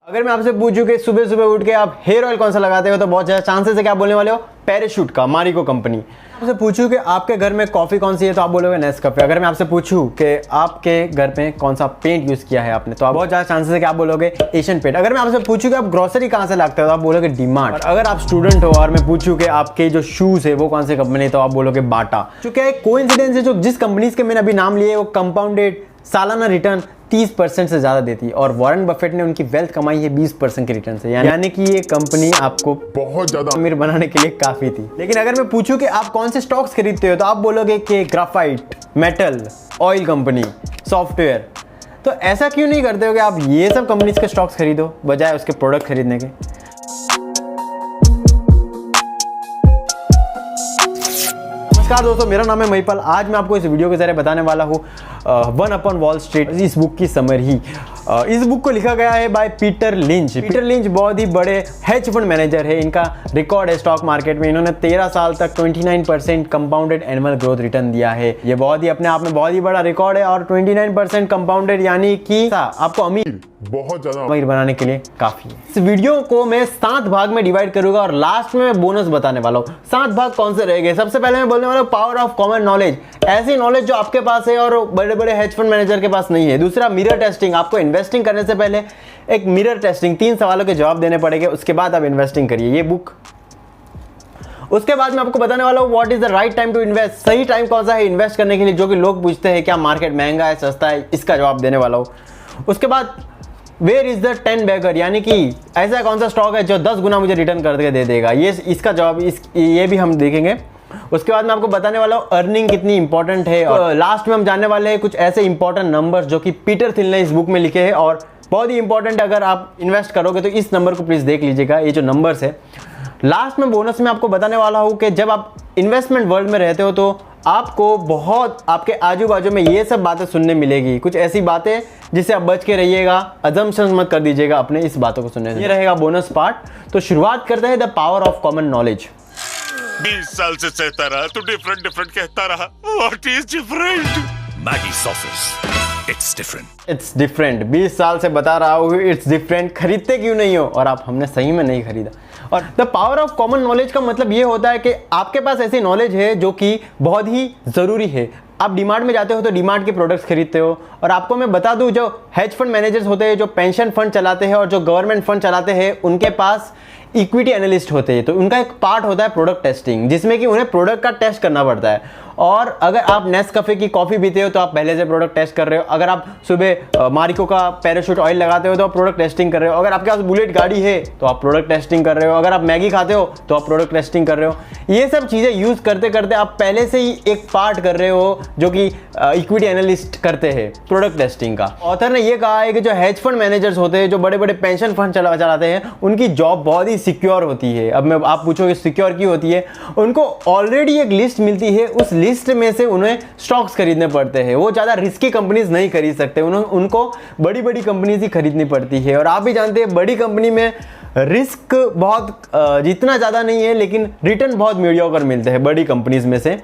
अगर मैं आपसे पूछूं कि सुबह सुबह उठ के आप हेयर ऑयल कौन सा लगाते हो तो बहुत ज़्यादा चांसेस है कि आप बोलने वाले हो पैराशूट का, मारिको कंपनी। आपसे पूछूं कि आपके घर में कॉफ़ी कौन सी है तो आप बोलोगे नेस्कैफे। अगर मैं आपसे पूछूं कि आपके घर में कौन सा पेंट यूज़ किया है आपने तो आप बहुत ज़्यादा चांसेस है कि आप बोलोगे एशियन पेंट। अगर मैं आपसे पूछूं कि आप ग्रोसरी कहाँ से लाते हो तो आप बोलोगे डीमार्ट। और अगर आप स्टूडेंट हो और मैं पूछूं कि आपके जो शूज़ है वो कौन सी कंपनी तो आप बोलोगे बाटा। चूँकि एक कोइंसिडेंस है, जो जिस कंपनीज के मैंने अभी नाम लिए वो कंपाउंडेड सालाना रिटर्न 30% से ज़्यादा देती है और वॉरेन बफेट ने उनकी वेल्थ कमाई है 20% के रिटर्न से, यानी कि ये कंपनी आपको बहुत ज़्यादा अमीर बनाने के लिए काफ़ी थी। लेकिन अगर मैं पूछूं कि आप कौन से स्टॉक्स खरीदते हो तो आप बोलोगे कि graphite, metal, oil company, software. तो ऐसा क्यों नहीं करते हो कि आप ये सब कंपनीज के स्टॉक्स खरीदो बजाय उसके प्रोडक्ट खरीदने के। नमस्कार दोस्तों, मेरा नाम है महिपाल। आज मैं आपको इस वीडियो के जरिए बताने वाला हूँ वन अपॉन वॉल स्ट्रीट, इस बुक की समरी। इस बुक को लिखा गया है by Peter lynch. Peter lynch बहुत ही बड़े हेज फंड मैनेजर है। इनका रिकॉर्ड है स्टॉक मार्केट में, इन्होंने 13 साल तक 29% कंपाउंडेड एनुअल ग्रोथ रिटर्न दिया है। ये बहुत ही अपने आप में बहुत ही बड़ा रिकॉर्ड है और 29% कंपाउंडेड यानी कि आपको बहुत ज्यादा अमीर बनाने के लिए काफी है। इस वीडियो को मैं 7 भाग में डिवाइड करूंगा और लास्ट में मैं बोनस बताने वाला हूँ। 7 भाग कौन से रहेंगे? सबसे पहले मैं बोलने वाला हूँ पावर ऑफ कॉमन नॉलेज, ऐसी नॉलेज जो आपके पास है और बड़े बड़े हेज फंड मैनेजर के पास नहीं है। दूसरा मिरर टेस्टिंग, आपको इन्वेस्टिंग करने से पहले एक मिरर टेस्टिंग 3 सवालों के जवाब देने पड़ेंगे, उसके बाद आप इन्वेस्टिंग करिए, ये बुक। उसके बाद मैं आपको बताने वाला हूँ what is the right time to invest, सही टाइम कौन सा है इन्वेस्ट करने के लिए, जो कि लोग पूछते हैं क्या मार्केट महंगा है सस्ता है, इसका जवाब देने वाला हूँ। उसके बाद वेयर इज द 10 बैगर, यानी कि ऐसा कौन सा स्टॉक है जो 10 गुना मुझे रिटर्न करके दे देगा, ये इसका जवाब ये भी हम देखेंगे। उसके बाद मैं आपको बताने वाला हूँ अर्निंग कितनी इंपॉर्टेंट है और लास्ट में हम जानने वाले हैं कुछ ऐसे इंपॉर्टेंट नंबर्स जो कि पीटर थिल ने इस बुक में लिखे हैं और बहुत ही इंपॉर्टेंट। अगर आप इन्वेस्ट करोगे तो इस नंबर को प्लीज़ देख लीजिएगा, ये जो नंबर्स है। लास्ट में बोनस में आपको बताने वाला हूँ कि जब आप इन्वेस्टमेंट वर्ल्ड में रहते हो तो आपको बहुत आपके आजू बाजू में ये सब बातें सुनने मिलेगी, कुछ ऐसी बातें जिससे आप बच के रहिएगा, अजम्पशंस मत कर दीजिएगा अपने इस बातों को सुनने से। ये रहेगा बोनस पार्ट। तो शुरुआत करते हैं the power of common knowledge. 20 साल से सहता रहा तो डिफरेंट कहता रहा, what is different? Maggi sauces, it's different. 20 साल से बता रहा हूँ इट्स डिफरेंट, खरीदते क्यों नहीं हो? और आप हमने सही में नहीं खरीदा। और the power of common knowledge का मतलब ये होता है कि आपके पास ऐसी नॉलेज है जो कि बहुत ही ज़रूरी है। आप डीमार्ट में जाते हो तो डीमार्ट के प्रोडक्ट्स खरीदते हो और आपको मैं बता दूं जो हेज फंड मैनेजर्स होते हैं, जो पेंशन फंड चलाते हैं और जो गवर्नमेंट फंड चलाते हैं, उनके पास इक्विटी एनालिस्ट होते हैं। तो उनका एक पार्ट होता है प्रोडक्ट टेस्टिंग, जिसमें कि उन्हें प्रोडक्ट का टेस्ट करना पड़ता है। और अगर आप नेस्कैफे की कॉफ़ी पीते हो तो आप पहले से प्रोडक्ट टेस्ट कर रहे हो। अगर आप सुबह मारिको का पैराशूट ऑयल लगाते हो तो आप प्रोडक्ट टेस्टिंग कर रहे हो। अगर आपके पास बुलेट गाड़ी है तो आप प्रोडक्ट टेस्टिंग कर रहे हो। अगर आप मैगी खाते हो तो आप प्रोडक्ट टेस्टिंग कर रहे हो। ये सब चीज़ें यूज़ करते करते आप पहले से ही एक पार्ट कर रहे हो जो कि इक्विटी एनालिस्ट करते हैं प्रोडक्ट टेस्टिंग का। ऑथर ने ये कहा है कि जो हेज फंड मैनेजर्स होते हैं, जो बड़े बड़े पेंशन फंड चलाते हैं, उनकी जॉब बहुत ही सिक्योर होती है। अब मैं आप पूछोगे सिक्योर क्यों होती है? उनको ऑलरेडी एक लिस्ट मिलती है, उस लिस्ट में से उन्हें स्टॉक्स खरीदने पड़ते हैं। वो ज़्यादा रिस्की कंपनीज नहीं खरीद सकते, उनको बड़ी बड़ी कंपनीज ही खरीदनी पड़ती है। और आप भी जानते हैं बड़ी कंपनी में रिस्क बहुत जितना ज़्यादा नहीं है, लेकिन रिटर्न बहुत मीडियोकर मिलते हैं बड़ी कंपनीज में से।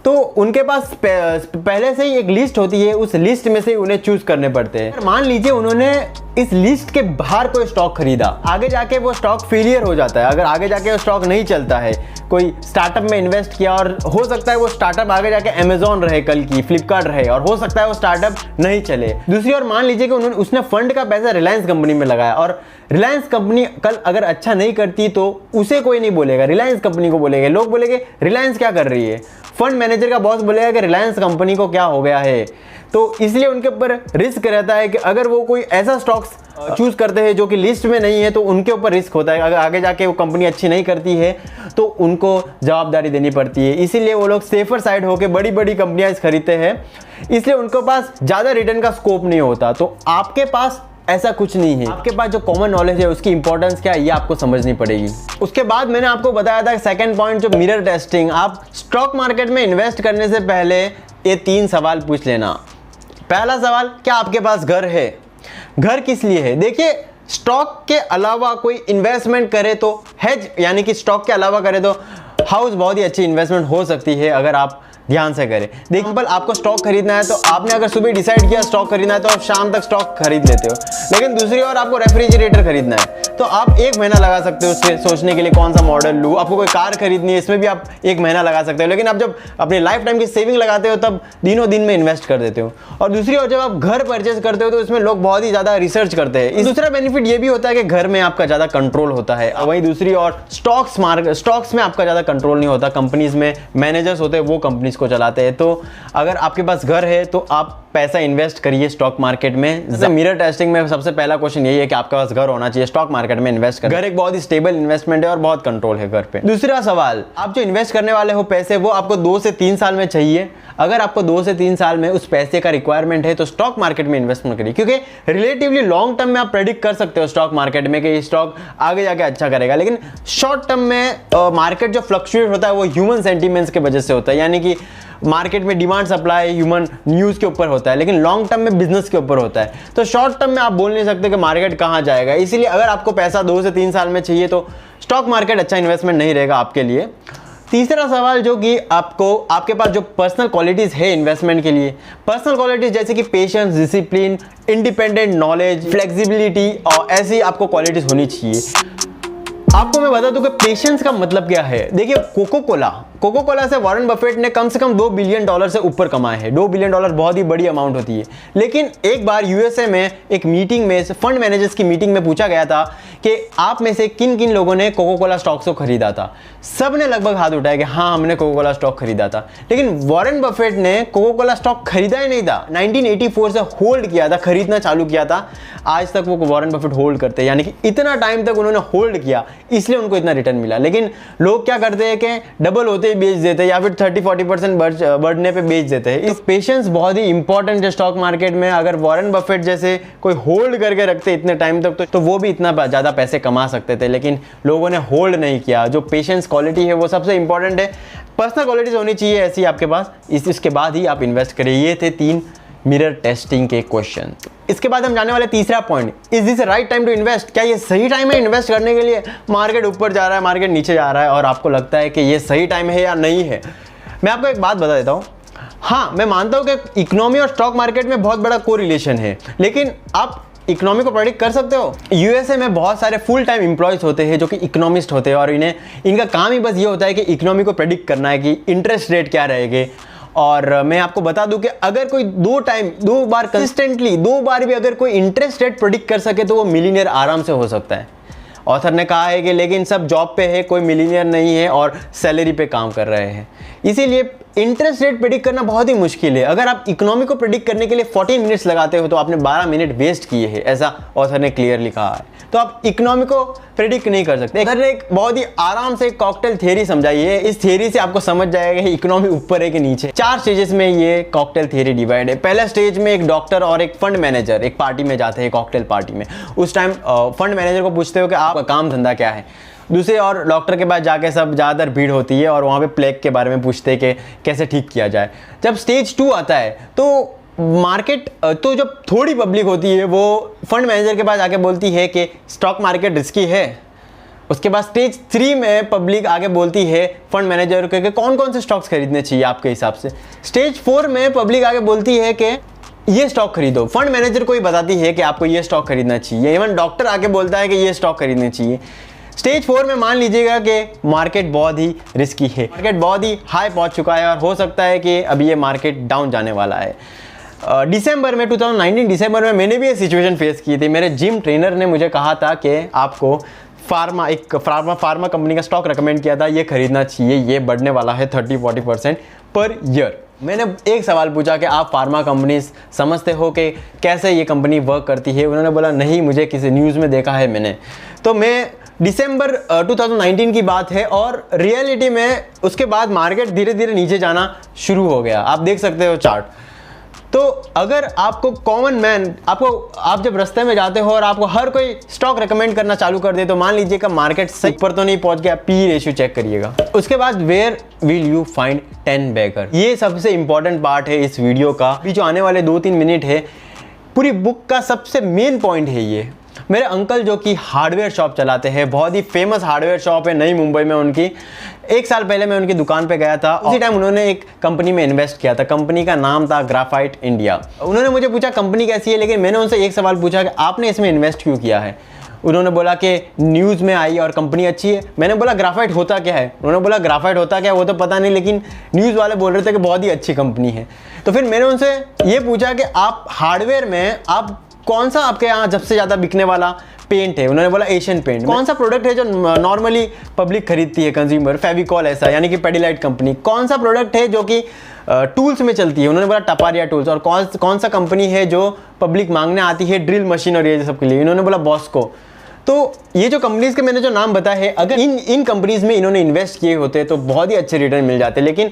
तो उनके पास पहले से ही एक लिस्ट होती है, उस लिस्ट में से उन्हें चूज करने पड़ते हैं। मान लीजिए उन्होंने इस लिस्ट के बाहर कोई स्टॉक खरीदा, आगे जाके वो स्टॉक फेलियर हो जाता है। अगर आगे जाके वो स्टॉक नहीं चलता है, कोई स्टार्टअप में इन्वेस्ट किया और हो सकता है वो स्टार्टअप आगे जाके अमेजॉन रहे, कल की फ्लिपकार्ट रहे, और हो सकता है वो स्टार्टअप नहीं चले। दूसरी ओर मान लीजिए कि उसने फंड का पैसा रिलायंस कंपनी में लगाया और रिलायंस कंपनी कल अगर अच्छा नहीं करती तो उसे कोई नहीं बोलेगा, रिलायंस कंपनी को बोलेगा। लोग बोलेंगे रिलायंस क्या कर रही है, फंड मैनेजर का बॉस बोलेगा कि रिलायंस कंपनी को क्या हो गया है। तो इसलिए उनके ऊपर रिस्क रहता है कि अगर वो कोई ऐसा स्टॉक्स चूज करते हैं जो कि लिस्ट में नहीं है तो उनके ऊपर रिस्क होता है। अगर आगे जाके वो कंपनी अच्छी नहीं करती है तो उनको जवाबदारी देनी पड़ती है। इसीलिए वो लोग सेफर साइड होकर बड़ी बड़ी कंपनियां खरीदते हैं, इसलिए उनके पास ज़्यादा रिटर्न का स्कोप नहीं होता। तो आपके पास ऐसा कुछ नहीं है। आपके पास जो कॉमन नॉलेज है उसकी इंपॉर्टेंस क्या है ये आपको समझनी पड़ेगी। उसके बाद मैंने आपको बताया था सेकंड पॉइंट, जो मिरर टेस्टिंग। आप स्टॉक मार्केट में इन्वेस्ट करने से पहले ये 3 सवाल पूछ लेना। पहला सवाल, क्या आपके पास घर है? घर किस लिए है? देखिए, स्टॉक के अलावा कोई इन्वेस्टमेंट करे तो हेज यानी कि स्टॉक के अलावा करे तो हाउस बहुत ही अच्छी इन्वेस्टमेंट हो सकती है। अगर आप ध्यान से करें। देखिए आपको स्टॉक खरीदना है तो आपने अगर सुबह डिसाइड किया स्टॉक खरीदना है तो आप शाम तक स्टॉक खरीद लेते हो, लेकिन दूसरी ओर आपको रेफ्रिजरेटर खरीदना है तो आप 1 महीना लगा सकते हो उससे सोचने के लिए कौन सा मॉडल लूँ। आपको कोई कार खरीदनी है, इसमें भी आप 1 महीना लगा सकते हो, लेकिन आप जब अपनी लाइफ टाइम की सेविंग लगाते हो तब दिनों दिन में इन्वेस्ट कर देते हो। और दूसरी ओर जब आप घर परचेज करते हो तो इसमें लोग बहुत ही ज़्यादा रिसर्च करते हैं। दूसरा बेनिफिट ये भी होता है कि घर में आपका ज़्यादा कंट्रोल होता है। वहीं दूसरी ओर स्टॉक्स में आपका ज़्यादा कंट्रोल नहीं होता। कंपनीज में मैनेजर्स होते हैं, वो कंपनीज को चलाते हैं। तो अगर आपके पास घर है तो आप पैसा इन्वेस्ट करिए स्टॉक मार्केट में। जैसे मिरर टेस्टिंग में सबसे पहला क्वेश्चन यही है कि आपके पास घर होना चाहिए, स्टॉक मार्केट में इन्वेस्ट करें। घर एक बहुत ही स्टेबल इन्वेस्टमेंट है और बहुत कंट्रोल है घर पे। दूसरा सवाल, आप जो इन्वेस्ट करने वाले हो पैसे, वो आपको 2 से 3 साल में चाहिए। अगर आपको 2 से 3 साल में उस पैसे का रिक्वायरमेंट है तो स्टॉक मार्केट में इन्वेस्टमेंट करिए, क्योंकि रिलेटिवली लॉन्ग टर्म में आप प्रेडिक्ट कर सकते हो स्टॉक मार्केट में कि स्टॉक आगे जाके अच्छा करेगा। लेकिन शॉर्ट टर्म में मार्केट जो फ्लक्चुएट होता है वो ह्यूमन सेंटीमेंट्स के वजह से होता है, यानी कि मार्केट में डिमांड सप्लाई ह्यूमन न्यूज़ के ऊपर होता है, लेकिन लॉन्ग टर्म में बिजनेस के ऊपर होता है। तो शॉर्ट टर्म में आप बोल नहीं सकते कि मार्केट कहाँ जाएगा। इसीलिए अगर आपको पैसा 2 से 3 साल में चाहिए तो स्टॉक मार्केट अच्छा इन्वेस्टमेंट नहीं रहेगा आपके लिए। तीसरा सवाल, जो कि आपके पास जो पर्सनल क्वालिटीज़ है इन्वेस्टमेंट के लिए, पर्सनल क्वालिटीज़ जैसे कि patience, discipline, independent knowledge, flexibility, और ऐसी आपको क्वालिटीज़ होनी चाहिए। आपको मैं बता दूं कि पेशेंस का मतलब क्या है। देखिए कोको कोला से वॉरेन बफेट ने कम से कम $2 बिलियन से ऊपर कमाए हैं। $2 बिलियन बहुत ही बड़ी अमाउंट होती है। लेकिन एक बार यूएसए में एक मीटिंग में, फंड मैनेजर्स की मीटिंग में पूछा गया था कि आप में से किन किन लोगों ने कोको कोला स्टॉक्स को खरीदा था। सब ने लगभग हाथ उठाया कि हाँ, हमने कोको कोला स्टॉक खरीदा था। लेकिन वॉरेन बफेट ने कोको कोला स्टॉक खरीदा ही नहीं था। 1984 से होल्ड किया था, खरीदना चालू किया था। आज तक वो वॉरेन बफेट होल्ड करते हैं, यानी कि इतना टाइम तक उन्होंने होल्ड किया, इसलिए उनको इतना रिटर्न मिला। लेकिन लोग क्या करते हैं कि डबल होते ही बेच देते हैं या फिर 30-40% बढ़ने पे बेच देते हैं। इस पेशेंस बहुत ही इंपॉर्टेंट है स्टॉक मार्केट में। अगर वॉरेन बफेट जैसे कोई होल्ड करके रखते इतने टाइम तक तो वो भी इतना ज़्यादा पैसे कमा सकते थे, लेकिन लोगों ने होल्ड नहीं किया। जो पेशेंस क्वालिटी है वो सबसे इंपॉर्टेंट है। पर्सनल क्वालिटीज होनी चाहिए ऐसी आपके पास, इसके बाद ही आप इन्वेस्ट करिए। ये थे 3 मिरर टेस्टिंग के क्वेश्चन। इसके बाद हम जाने वाले तीसरा point, is this right time to invest. क्या ये सही टाइम है इन्वेस्ट करने के लिए? मार्केट ऊपर जा रहा है, मार्केट नीचे जा रहा है और आपको लगता है कि ये सही टाइम है या नहीं है। मैं आपको एक बात बता देता हूँ। हाँ, मैं मानता हूँ कि इकोनॉमी और स्टॉक मार्केट में बहुत बड़ा कोरिलेशन है, लेकिन आप इकोनॉमी को प्रेडिक्ट कर सकते हो। यूएसए में बहुत सारे फुल टाइम एम्प्लॉयज होते हैं जो कि इकोनॉमिस्ट होते हैं और इनका काम ही बस ये होता है कि इकोनॉमी को प्रेडिक्ट करना है कि इंटरेस्ट रेट क्या रहेंगे। और मैं आपको बता दूं कि अगर कोई 2 बार कंसिस्टेंटली 2 बार भी अगर कोई इंटरेस्ट रेट प्रेडिक्ट कर सके तो वो मिलीनियर आराम से हो सकता है। ऑथर ने कहा है कि लेकिन सब जॉब पे है, कोई मिलीनियर नहीं है और सैलरी पे काम कर रहे हैं, इसीलिए इंटरेस्ट रेट प्रेडिक्ट करना बहुत ही मुश्किल है। अगर आप इकोनॉमी को प्रेडिक्ट करने के लिए 40 मिनट्स लगाते हो तो आपने 12 मिनट वेस्ट किए हैं, ऐसा ऑथर ने क्लियरली कहा है। तो आप इकोनॉमी को प्रेडिक्ट नहीं कर सकते। ऑथर ने एक बहुत ही आराम से कॉकटेल थियरी समझाई है। इस थियरी से आपको समझ जाएगा कि इकोनॉमी ऊपर है कि नीचे। 4 स्टेजेस में ये कॉकटेल थियरी डिवाइड है। पहला स्टेज में एक डॉक्टर और एक फंड मैनेजर एक पार्टी में जाते हैं, कॉकटेल पार्टी में। उस टाइम फंड मैनेजर को पूछते हो कि आपका काम धंधा क्या है। दूसरे और डॉक्टर के पास जाके सब ज़्यादातर भीड़ होती है और वहाँ पे प्लेग के बारे में पूछते हैं कि कैसे ठीक किया जाए। जब स्टेज 2 आता है तो मार्केट, तो जब थोड़ी पब्लिक होती है वो फंड मैनेजर के पास आके बोलती है कि स्टॉक मार्केट रिस्की है। उसके बाद स्टेज 3 में पब्लिक आगे बोलती है फंड मैनेजर को कि कौन कौन से स्टॉक्स खरीदने चाहिए आपके हिसाब से। स्टेज 4 में पब्लिक आगे बोलती है कि ये स्टॉक खरीदो। फंड मैनेजर को ही बताती है कि आपको ये स्टॉक खरीदना चाहिए। इवन डॉक्टर आके बोलता है कि ये स्टॉक खरीदने चाहिए। स्टेज 4 में मान लीजिएगा कि मार्केट बहुत ही रिस्की है, मार्केट बहुत ही हाई पहुंच चुका है और हो सकता है कि अभी ये मार्केट डाउन जाने वाला है। दिसंबर में 2019 दिसंबर में मैंने भी ये सिचुएशन फेस की थी। मेरे जिम ट्रेनर ने मुझे कहा था कि आपको फार्मा कंपनी का स्टॉक रेकमेंड किया था, ये खरीदना चाहिए, ये बढ़ने वाला है 30-40% पर ईयर। मैंने एक सवाल पूछा कि आप फार्मा कंपनी समझते हो कि कैसे ये कंपनी वर्क करती है। उन्होंने बोला नहीं, मुझे किसी न्यूज़ में देखा है मैंने। तो मैं दिसंबर 2019 की बात है और रियलिटी में उसके बाद मार्केट धीरे धीरे नीचे जाना शुरू हो गया। आप देख सकते हो चार्ट। तो अगर आपको कॉमन मैन आप जब रास्ते में जाते हो और आपको हर कोई स्टॉक रेकमेंड करना चालू कर दे तो मान लीजिए कि मार्केट सही पर तो नहीं पहुंच गया, पी रेशियो चेक करिएगा। उसके बाद where will you find 10 bagger, ये सबसे इंपॉर्टेंट पार्ट है इस वीडियो का। अभी जो आने वाले 2-3 मिनट है, पूरी बुक का सबसे मेन पॉइंट है ये। मेरे अंकल जो कि हार्डवेयर शॉप चलाते हैं, बहुत ही फेमस हार्डवेयर शॉप है नई मुंबई में उनकी। 1 साल पहले मैं उनकी दुकान पे गया था, उसी टाइम उन्होंने एक कंपनी में इन्वेस्ट किया था। कंपनी का नाम था ग्राफाइट इंडिया। उन्होंने मुझे पूछा कंपनी कैसी है, लेकिन मैंने उनसे एक सवाल पूछा कि आपने इसमें इन्वेस्ट क्यों किया है। उन्होंने बोला कि न्यूज़ में आई और कंपनी अच्छी है। मैंने बोला ग्राफाइट होता क्या है। उन्होंने बोला ग्राफाइट होता क्या है वो तो पता नहीं, लेकिन न्यूज़ वाले बोल रहे थे कि बहुत ही अच्छी कंपनी है। तो फिर मैंने उनसे ये पूछा कि आप हार्डवेयर में आप कौन सा आपके यहाँ सबसे ज़्यादा बिकने वाला पेंट है। उन्होंने बोला एशियन पेंट। कौन सा प्रोडक्ट है जो नॉर्मली पब्लिक खरीदती है, कंज्यूमर? फेविकॉल ऐसा, यानी कि पेडिलाइट कंपनी। कौन सा प्रोडक्ट है जो कि टूल्स में चलती है? उन्होंने बोला टपारिया टूल्स। और कौन सा कंपनी है जो पब्लिक मांगने आती है ड्रिल मशीन और ये सब के लिए? इन्होंने बोला बॉस्को। तो ये जो कंपनीज के मैंने जो नाम बताया है, अगर इन कंपनीज में इन्होंने इन्वेस्ट किए होते तो बहुत ही अच्छे रिटर्न मिल जाते। लेकिन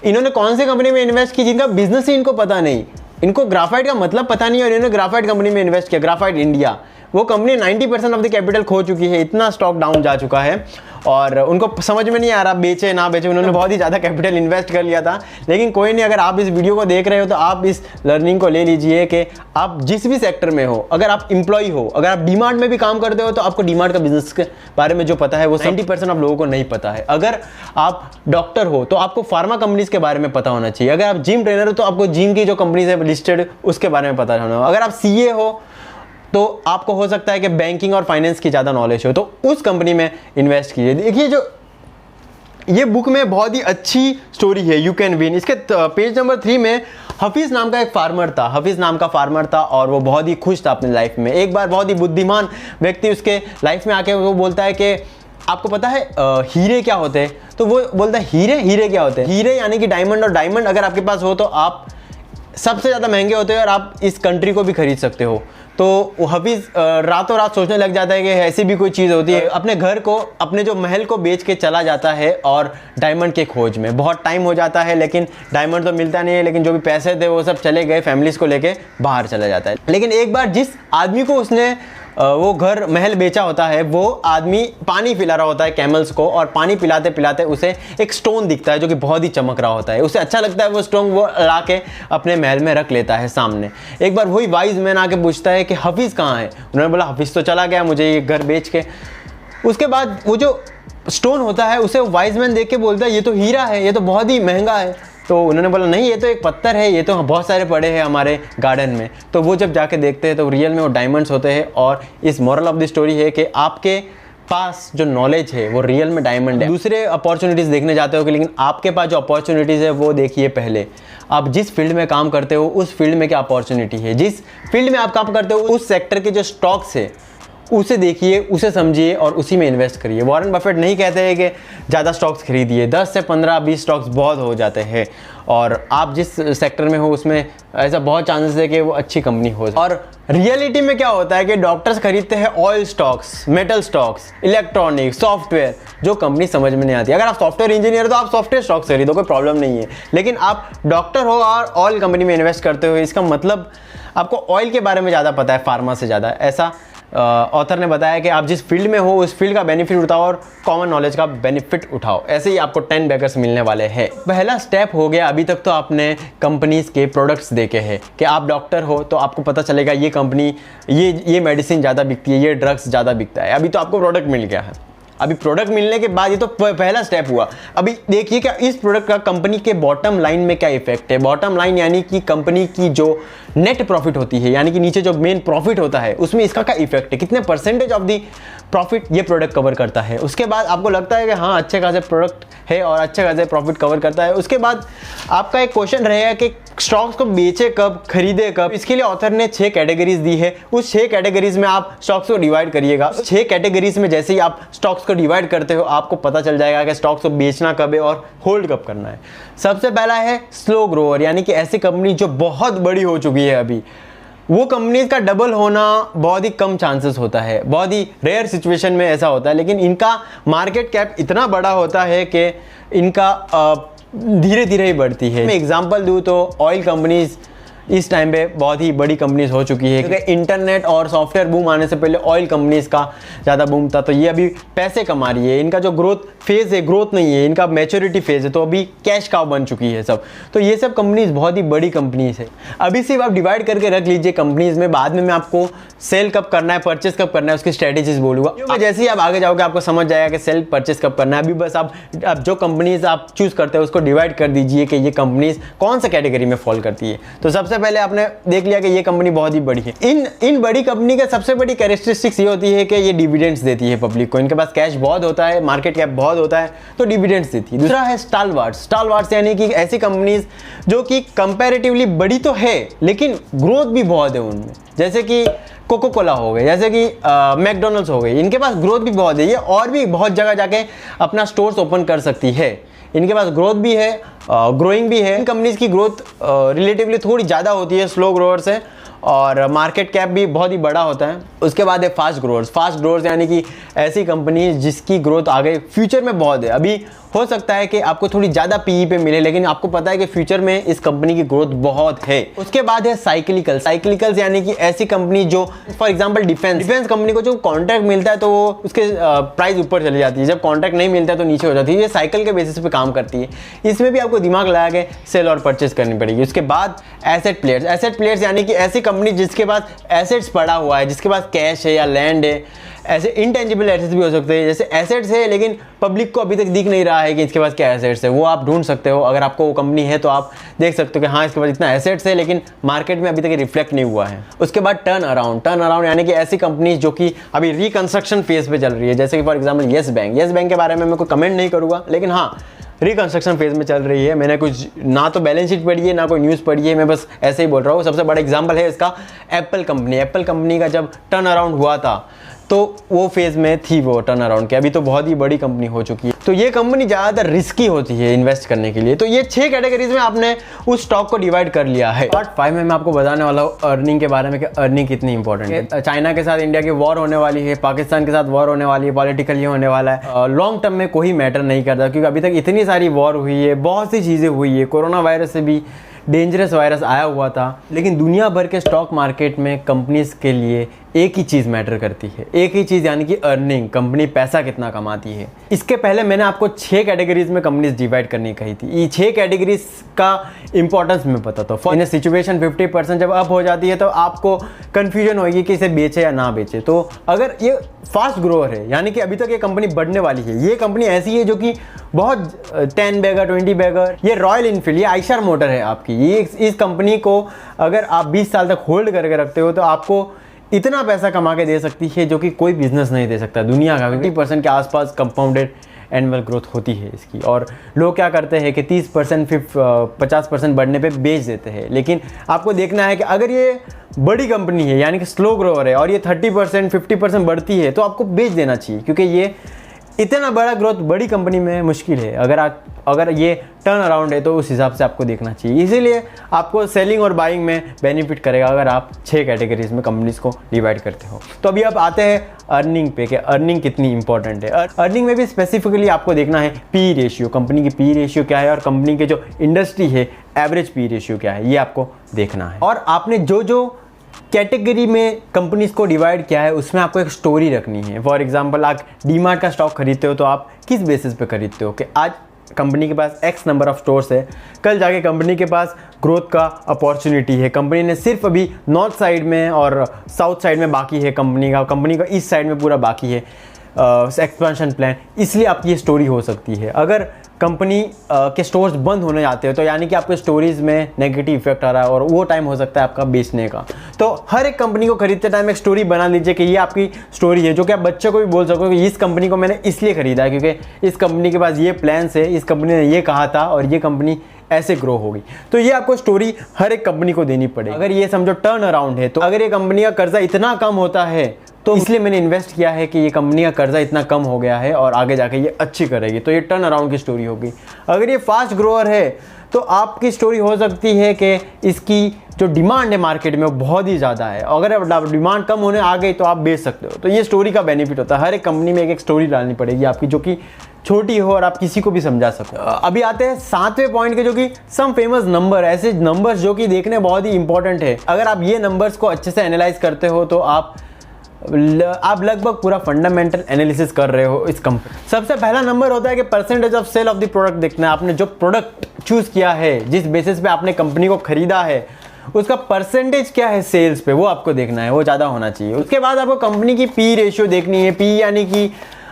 इन्होंने कौन सी कंपनी में इन्वेस्ट की जिनका बिजनेस ही इनको पता नहीं, इनको ग्राफाइट का मतलब पता नहीं, और इन्होंने ग्राफाइट कंपनी में इन्वेस्ट किया, ग्राफाइट इंडिया। वो कंपनी 90% ऑफ द कैपिटल खो चुकी है, इतना स्टॉक डाउन जा चुका है और उनको समझ में नहीं आ रहा बेचे ना बेचे। उन्होंने बहुत ही ज़्यादा कैपिटल इन्वेस्ट कर लिया था। लेकिन कोई नहीं, अगर आप इस वीडियो को देख रहे हो तो आप इस लर्निंग को ले लीजिए कि आप जिस भी सेक्टर में हो, अगर आप एम्प्लॉय हो, अगर आप डीमार्ट में भी काम करते हो तो आपको डीमार्ट का बिजनेस के बारे में जो पता है वो 90% ऑफ लोगों को नहीं पता है। अगर आप डॉक्टर हो तो आपको फार्मा कंपनीज के बारे में पता होना चाहिए। अगर आप जिम ट्रेनर हो तो आपको जिम की जो कंपनीज है लिस्टेड उसके बारे में पता होना। अगर आप CA हो तो आपको हो सकता है कि बैंकिंग और फाइनेंस की ज़्यादा नॉलेज हो, तो उस कंपनी में इन्वेस्ट कीजिए। देखिए जो ये बुक में बहुत ही अच्छी स्टोरी है, यू कैन विन। इसके पेज नंबर 3 में हफीज़ नाम का एक फार्मर था। हफीज़ नाम का फार्मर था और वो बहुत ही खुश था अपनी लाइफ में। एक बार बहुत ही बुद्धिमान व्यक्ति उसके लाइफ में आके वो बोलता है कि आपको पता है हीरे क्या होते हैं? तो वो बोलता है हीरे क्या होते हैं? हीरे यानी कि डायमंड, और डायमंड अगर आपके पास हो तो आप सबसे ज़्यादा महंगे होते हैं और आप इस कंट्री को भी खरीद सकते हो। तो हफीज़ रातों रात सोचने लग जाता है कि ऐसी भी कोई चीज़ होती है। अपने घर को, अपने जो महल को बेच के चला जाता है और डायमंड के खोज में। बहुत टाइम हो जाता है लेकिन डायमंड तो मिलता नहीं है, लेकिन जो भी पैसे थे वो सब चले गए, फैमिलीज़ को लेके बाहर चला जाता है। लेकिन एक बार जिस आदमी को उसने वो घर महल बेचा होता है, वो आदमी पानी पिला रहा होता है कैमल्स को, और पानी पिलाते पिलाते उसे एक स्टोन दिखता है जो कि बहुत ही चमक रहा होता है। उसे अच्छा लगता है वो स्टोन, वो ला के अपने महल में रख लेता है सामने। एक बार वही वाइज मैन आके पूछता है कि हफीज़ कहाँ है? उन्होंने बोला हफीज़ तो चला गया मुझे ये घर बेच के। उसके बाद वो जो स्टोन होता है उसे वाइज मैन देख के बोलता है ये तो हीरा है, ये तो बहुत ही महंगा है। तो उन्होंने बोला नहीं, ये तो एक पत्थर है, ये तो बहुत सारे पड़े हैं हमारे गार्डन में। तो वो जब जाके देखते हैं तो रियल में वो डायमंड्स होते हैं। और इस मॉरल ऑफ द स्टोरी है कि आपके पास जो नॉलेज है वो रियल में डायमंड है। दूसरे अपॉर्चुनिटीज़ देखने जाते हो, लेकिन आपके पास जो अपॉर्चुनिटीज़ है वो देखिए पहले। आप जिस फील्ड में काम करते हो उस फील्ड में क्या अपॉर्चुनिटी है, जिस फील्ड में आप काम करते हो उस सेक्टर के जो स्टॉक्स है उसे देखिए, उसे समझिए और उसी में इन्वेस्ट करिए। वॉरेन बफेट नहीं कहते हैं कि ज़्यादा स्टॉक्स खरीदिए, 10 से 15-20 स्टॉक्स बहुत हो जाते हैं। और आप जिस सेक्टर में हो उसमें ऐसा बहुत चांसेस है कि वो अच्छी कंपनी हो। और रियलिटी में क्या होता है कि डॉक्टर्स खरीदते हैं oil stocks, metal stocks, electronics, software, जो कंपनी समझ में नहीं आती। अगर आप सॉफ्टवेयर इंजीनियर हो तो आप सॉफ्टवेयर स्टॉक्स खरीदो, कोई प्रॉब्लम नहीं है। लेकिन आप डॉक्टर हो और ऑयल कंपनी में इन्वेस्ट करते हो, इसका मतलब आपको ऑयल के बारे में ज़्यादा पता है फार्मा से ज़्यादा। ऐसा ऑथर ने बताया कि आप जिस फील्ड में हो उस फील्ड का बेनिफिट उठाओ और कॉमन नॉलेज का बेनिफिट उठाओ। ऐसे ही आपको 10 बैकर्स मिलने वाले हैं। पहला स्टेप हो गया। अभी तक तो आपने कंपनीज के प्रोडक्ट्स देखे हैं कि आप डॉक्टर हो तो आपको पता चलेगा ये कंपनी ये मेडिसिन ज़्यादा बिकती है, ये ड्रग्स ज़्यादा बिकता है। अभी तो आपको प्रोडक्ट मिल गया है। अभी प्रोडक्ट मिलने के बाद ये तो पहला स्टेप हुआ। अभी देखिए क्या इस प्रोडक्ट का कंपनी के बॉटम लाइन में क्या इफेक्ट है। बॉटम लाइन यानी कि कंपनी की जो नेट प्रॉफिट होती है, यानी कि नीचे जो मेन प्रॉफिट होता है उसमें इसका क्या इफेक्ट है, कितने परसेंटेज ऑफ दी प्रॉफिट ये प्रोडक्ट कवर करता है। उसके बाद आपको लगता है कि हाँ अच्छे खासे प्रोडक्ट है और अच्छे खासे प्रॉफिट कवर करता है। उसके बाद आपका एक क्वेश्चन रहेगा कि स्टॉक्स को बेचे कब, खरीदे कब। इसके लिए ऑथर ने 6 कैटेगरीज दी है। उस 6 कैटेगरीज में आप स्टॉक्स को डिवाइड करिएगा। 6 कैटेगरीज में जैसे ही आप स्टॉक्स को डिवाइड करते हो आपको पता चल जाएगा कि स्टॉक्स को बेचना कब है और होल्ड कब करना है। सबसे पहला है स्लो ग्रोअर, यानी कि ऐसी कंपनी जो बहुत बड़ी हो चुकी है। अभी वो कंपनीज का डबल होना बहुत ही कम चांसेस होता है, बहुत ही रेयर सिचुएशन में ऐसा होता है। लेकिन इनका मार्केट कैप इतना बड़ा होता है कि इनका धीरे धीरे ही बढ़ती है। मैं एग्जांपल दूँ तो ऑयल कंपनीज इस टाइम पे बहुत ही बड़ी कंपनीज हो चुकी है, क्योंकि इंटरनेट और सॉफ्टवेयर बूम आने से पहले ऑयल कंपनीज का ज़्यादा बूम था। तो ये अभी पैसे कमा रही है, इनका जो ग्रोथ फेज़ है, ग्रोथ नहीं है, इनका मैच्योरिटी फेज़ है, तो अभी कैश काउ बन चुकी है सब। तो ये सब कंपनीज बहुत ही बड़ी कंपनीज है। अभी सिर्फ आप डिवाइड करके रख लीजिए कंपनीज में, बाद में मैं आपको सेल कब करना है, परचेस कब करना है, उसकी स्ट्रेटेजीज बोलूँगा। जैसे ही आप आगे जाओगे आपको समझ जाएगा कि सेल परचेस कब करना है। अभी बस आप जो कंपनीज आप चूज़ करते हैं उसको डिवाइड कर दीजिए कि ये कंपनीज कौन सा कैटेगरी में फॉल करती है। तो सबसे पहले आपने देख लिया कि ये कंपनी बहुत ही बड़ी है। इन बड़ी कंपनी का सबसे बड़ी कैरेक्टरिस्टिक्स ये होती है कि ये डिविडेंड्स देती है पब्लिक को। इनके पास कैश बहुत होता है, मार्केट कैप बहुत होता है, तो डिविडेंड्स देती है। दूसरा है स्टालवार्ट्स यानी कि ऐसी कंपनीज जो कि कंपैरेटिवली बड़ी तो है लेकिन ग्रोथ भी बहुत है उनमें, जैसे कि कोको कोला हो गए, जैसे कि मैकडोनल्ड्स हो गई। इनके पास ग्रोथ भी बहुत है, ये और भी बहुत जगह जाके अपना स्टोर्स ओपन कर सकती है। इनके पास ग्रोथ भी है, ग्रोइंग भी है। इन कंपनीज की ग्रोथ रिलेटिवली थोड़ी ज़्यादा होती है स्लो ग्रोअर से, और मार्केट कैप भी बहुत ही बड़ा होता है। उसके बाद है फास्ट ग्रोअर्स यानी कि ऐसी कंपनी जिसकी ग्रोथ आगे फ्यूचर में बहुत है। अभी हो सकता है कि आपको थोड़ी ज़्यादा पीई पे मिले, लेकिन आपको पता है कि फ्यूचर में इस कंपनी की ग्रोथ बहुत है। उसके बाद है साइक्लिकल्स यानी कि ऐसी कंपनी जो फॉर एग्जांपल डिफेंस कंपनी को जो कॉन्ट्रैक्ट मिलता है तो वो उसके प्राइस ऊपर चली जाती है, जब कॉन्ट्रैक्ट नहीं मिलता है तो नीचे हो जाती है। ये साइकिल के बेसिस पे काम करती है। इसमें भी आपको दिमाग लगा के सेल और परचेस करनी पड़ेगी। उसके बाद एसेट प्लेयर्स यानी कि ऐसी कंपनी जिसके पास एसेट्स पड़ा हुआ है, जिसके पास कैश है या लैंड है। ऐसे इंटेंजिबल एसेट्स भी हो सकते हैं, जैसे एसेट्स है लेकिन पब्लिक को अभी तक दिख नहीं रहा है कि इसके पास क्या एसेट्स है, वो आप ढूंढ सकते हो। अगर आपको वो कंपनी है तो आप देख सकते हो कि हाँ इसके पास इतना एसेट्स है, लेकिन मार्केट में अभी तक रिफ्लेक्ट नहीं हुआ है। उसके बाद टर्न अराउंड यानी कि ऐसी कंपनीज जो कि अभी रिकंस्ट्रक्शन फेज पे चल रही है, जैसे कि फॉर एग्जाम्पल येस बैंक के बारे में मैं कोई कमेंट नहीं करूँगा, लेकिन हाँ रिकंस्ट्रक्शन फेज में चल रही है। मैंने कुछ ना तो बैलेंस शीट पढ़ी है ना कोई न्यूज़ पढ़ी है, मैं बस ऐसे ही बोल रहा हूँ। सबसे बड़ा एग्जांपल है इसका एप्पल कंपनी का जब टर्न अराउंड हुआ था तो वो फेज़ में थी वो टर्न अराउंड के, अभी तो बहुत ही बड़ी कंपनी हो चुकी है। तो ये कंपनी ज़्यादातर रिस्की होती है इन्वेस्ट करने के लिए। तो ये 6 कैटेगरीज में आपने उस स्टॉक को डिवाइड कर लिया है। पार्ट 5 में मैं आपको बताने वाला हूँ अर्निंग के बारे में कि अर्निंग कितनी इंपॉर्टेंट है। चाइना के साथ इंडिया की वॉर होने वाली है, पाकिस्तान के साथ वॉर होने वाली है, पॉलिटिकल ये होने वाला है। लॉन्ग टर्म में कोई मैटर नहीं करता, क्योंकि अभी तक इतनी सारी वॉर हुई है, बहुत सी चीज़ें हुई है, कोरोना वायरस से भी डेंजरस वायरस आया हुआ था। लेकिन दुनिया भर के स्टॉक मार्केट में कंपनीज के लिए एक ही चीज़ मैटर करती है, एक ही चीज़ यानी कि अर्निंग, कंपनी पैसा कितना कमाती है। इसके पहले मैंने आपको 6 कैटेगरीज में कंपनीज डिवाइड करनी कही थी। ये 6 कैटेगरीज का इंपॉर्टेंस मैं बताता हूँ। इन सिचुएशन 50% जब अप हो जाती है तो आपको कन्फ्यूजन होगी कि इसे बेचे या ना बेचे। तो अगर ये फास्ट ग्रोअर है यानी कि अभी तक ये कंपनी बढ़ने वाली है, ये कंपनी ऐसी है जो कि बहुत 10 बैगर 20 बैगर, ये रॉयल इनफील्ड, ये आइशर मोटर है आपकी। ये इस कंपनी को अगर आप 20 साल तक होल्ड करके रखते हो तो आपको इतना पैसा कमा के दे सकती है जो कि कोई बिजनेस नहीं दे सकता दुनिया का। 50% के आसपास कंपाउंडेड एनुअल ग्रोथ होती है इसकी। और लोग क्या करते हैं कि 30% 50% बढ़ने पे बेच देते हैं, लेकिन आपको देखना है कि अगर ये बड़ी कंपनी है यानी कि स्लो ग्रोअर है और ये 30% 50% बढ़ती है तो आपको बेच देना चाहिए, क्योंकि ये इतना बड़ा ग्रोथ बड़ी कंपनी में मुश्किल है। अगर ये टर्न अराउंड है तो उस हिसाब से आपको देखना चाहिए। इसीलिए आपको सेलिंग और बाइंग में बेनिफिट करेगा अगर आप 6 कैटेगरीज में कंपनीज को डिवाइड करते हो। तो अभी आप आते हैं अर्निंग पे कि अर्निंग कितनी इंपॉर्टेंट है। अर्निंग में भी स्पेसिफिकली आपको देखना है पी रेशियो, कंपनी की पी रेशियो क्या है और कंपनी के जो इंडस्ट्री है एवरेज पी रेशियो क्या है, ये आपको देखना है। और आपने जो कैटेगरी में कंपनीज को डिवाइड किया है उसमें आपको एक स्टोरी रखनी है। फॉर एग्जांपल आप डीमार्ट का स्टॉक खरीदते हो तो आप किस बेसिस पे खरीदते हो कि आज कंपनी के पास एक्स नंबर ऑफ स्टोर्स है, कल जाके कंपनी के पास ग्रोथ का अपॉर्चुनिटी है, कंपनी ने सिर्फ अभी नॉर्थ साइड में और साउथ साइड में बाकी है कंपनी का ईस्ट साइड में पूरा बाकी है एक्सपेंशन प्लान, इसलिए आपकी ये स्टोरी हो सकती है। अगर कंपनी के स्टोर्स बंद होने जाते हो तो यानी कि आपके स्टोरीज़ में नेगेटिव इफेक्ट आ रहा है और वो टाइम हो सकता है आपका बेचने का। तो हर एक कंपनी को खरीदते टाइम एक स्टोरी बना लीजिए कि ये आपकी स्टोरी है, जो कि आप बच्चों को भी बोल सको कि इस कंपनी को मैंने इसलिए खरीदा है क्योंकि इस कंपनी के पास ये प्लान्स है, इस कंपनी ने ये कहा था और ये कंपनी ऐसे ग्रो होगी। तो ये आपको स्टोरी हर एक कंपनी को देनी पड़ेगी। अगर ये समझो टर्न अराउंड है तो अगर ये कंपनी का कर्जा इतना कम होता है तो इसलिए मैंने इन्वेस्ट किया है कि ये कंपनी का कर्जा इतना कम हो गया है और आगे जाके ये अच्छी करेगी, तो ये टर्न अराउंड की स्टोरी होगी। अगर ये फास्ट ग्रोअर है तो आपकी स्टोरी हो सकती है कि इसकी जो डिमांड है मार्केट में वो बहुत ही ज़्यादा है, अगर डिमांड कम होने आ गई तो आप बेच सकते हो। तो ये स्टोरी का बेनिफिट होता है, हर एक कंपनी में एक स्टोरी डालनी पड़ेगी आपकी जो कि छोटी हो और आप किसी को भी समझा सको। अभी आते हैं 7वें पॉइंट के, जो कि सम फेमस नंबर, ऐसे नंबर्स जो कि देखने बहुत ही इंपॉर्टेंट है। अगर आप ये नंबर्स को अच्छे से एनालाइज करते हो तो आप लगभग पूरा फंडामेंटल एनालिसिस कर रहे हो इस कंपनी। सबसे पहला नंबर होता है कि percentage of sale of the product देखना है। आपने जो प्रोडक्ट चूज किया है, जिस बेसिस पे आपने कंपनी को खरीदा है, उसका परसेंटेज क्या है सेल्स पे, वो आपको देखना है, वो ज़्यादा होना चाहिए। उसके बाद आपको कंपनी की पी रेशियो देखनी है। पी यानी कि